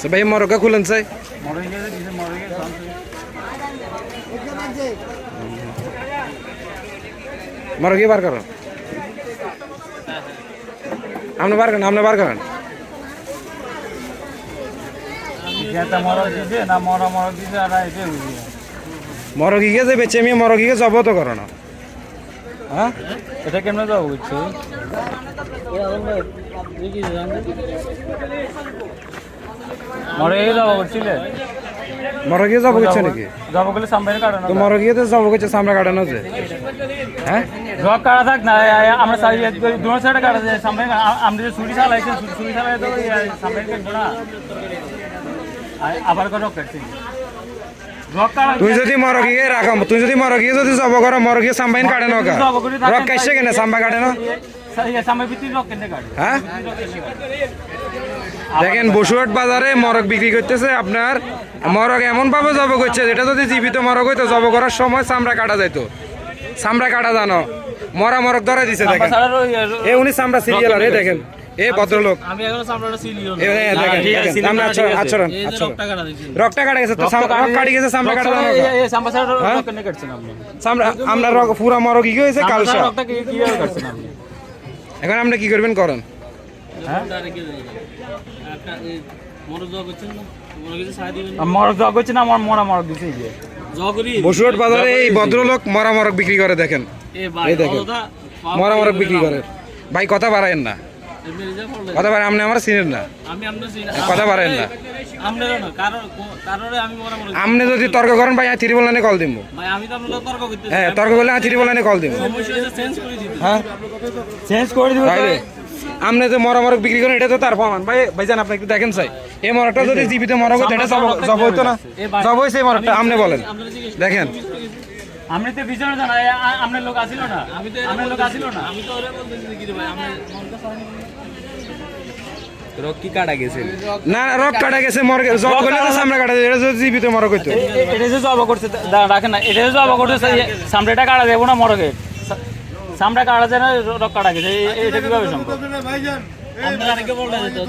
ভাই মরগা খুলেন চাই মরগি বার করেন আপনি বার করেন মরগি যে বেচে আমি মরগিকে জবত করো না হ্যাঁ এটা কেমনে যাবো বুঝছো মরগি যাবো বুঝছিলে মরগি যাবো করছে নাকি যাবো বলে সামনে কাটানো তো মরগিতে যাবো করছে সামনে কাটানো আছে হ্যাঁ রক কাটা থাক না আমরা দুটো সাইডে কাটা যায় সামনে আমরা যে ছুরি চালাইছি ছুরি চালাই তো সামনে কাটবো না আবার করে রক কাটছি তুই যদি মরগিকে রাখাম তুই যদি মরগিকে যদি জব করো মরগি সামবাইন কাটে না রক কাটছে কেন সাম্বা কাটে না হ্যাঁ দেখেন বসুরহাট বাজারে মরগ বিক্রি করতেছে আপনার মরগ এমন ভাবে জব করছে যেটা যদি জীবিত মরগ হইতো জব করার সময় চামড়া কাটা যাইতো চামড়া কাটা জানো মরা মরগ ধরে দিছে দেখেন এই উনি চামড়া সিরিয়াল আর দেখেন এ ভদ্রলোক আমি এখনো চামড়াটা সিলিও না আচরণ রক্তটা কাটা গেছে তো রক কাটি গেছে চামড়া কাটা জানো এই চামড়া রক কেন কাটছেন আপনি চামড়া আমরা রক পুরা মরগ কি হয়েছে কালসা রকটা কিভাবে কাটছেন আপনি এখন আপনি কি করবেন করেন মরগ জগ হচ্ছে না আমার মরা মরগ দিছে বসুরহাট বাজারে এই ভদ্রলোক মরা মরগ বিক্রি করে দেখেন এই দেখেন মরা মরগ বিক্রি করে ভাই কথা বাড়ায়েন না কথা বাড়ায় আপনি আমার চিনেন না কথা বাড়ায়েন না আপনি যদি তর্ক করেন ভাই ত্রিপল লাইনে কল দিব হ্যাঁ তর্ক করলে ত্রিপল লাইনে কল দিব হ্যাঁ চেঞ্জ করে দিব আপনি যে মরা মরগ বিক্রি করেন এটা তো তার প্রমাণ ভাই ভাইজান আপনি একটু দেখেন চাই এই মরগটা যদি জীবিত মরগ হতো এটা জব হইতো না জব হয়েছে এই মরগটা আপনি বলেন দেখেন আপনি তো বিজয় জানা আপনার লোক আসিল না আপনার লোক আসিল না আমি তো ওরে বলতেছি কি রে ভাই আমরা রক কি কাটা গেছে না রক কাটা গেছে মরগ জব করলে তো সামনে কাটা যায় এটা যদি জীবিত মরগ হইতো এটা যে জব করতে রাখেন না এটা যে জব করতে সামনেটা কাটা দেব না মরগে সামনে কাটা যায় না রক কাটা গেছে এটা কিভাবে সম্ভব ভাইজান আপনারা আগে বললেন তো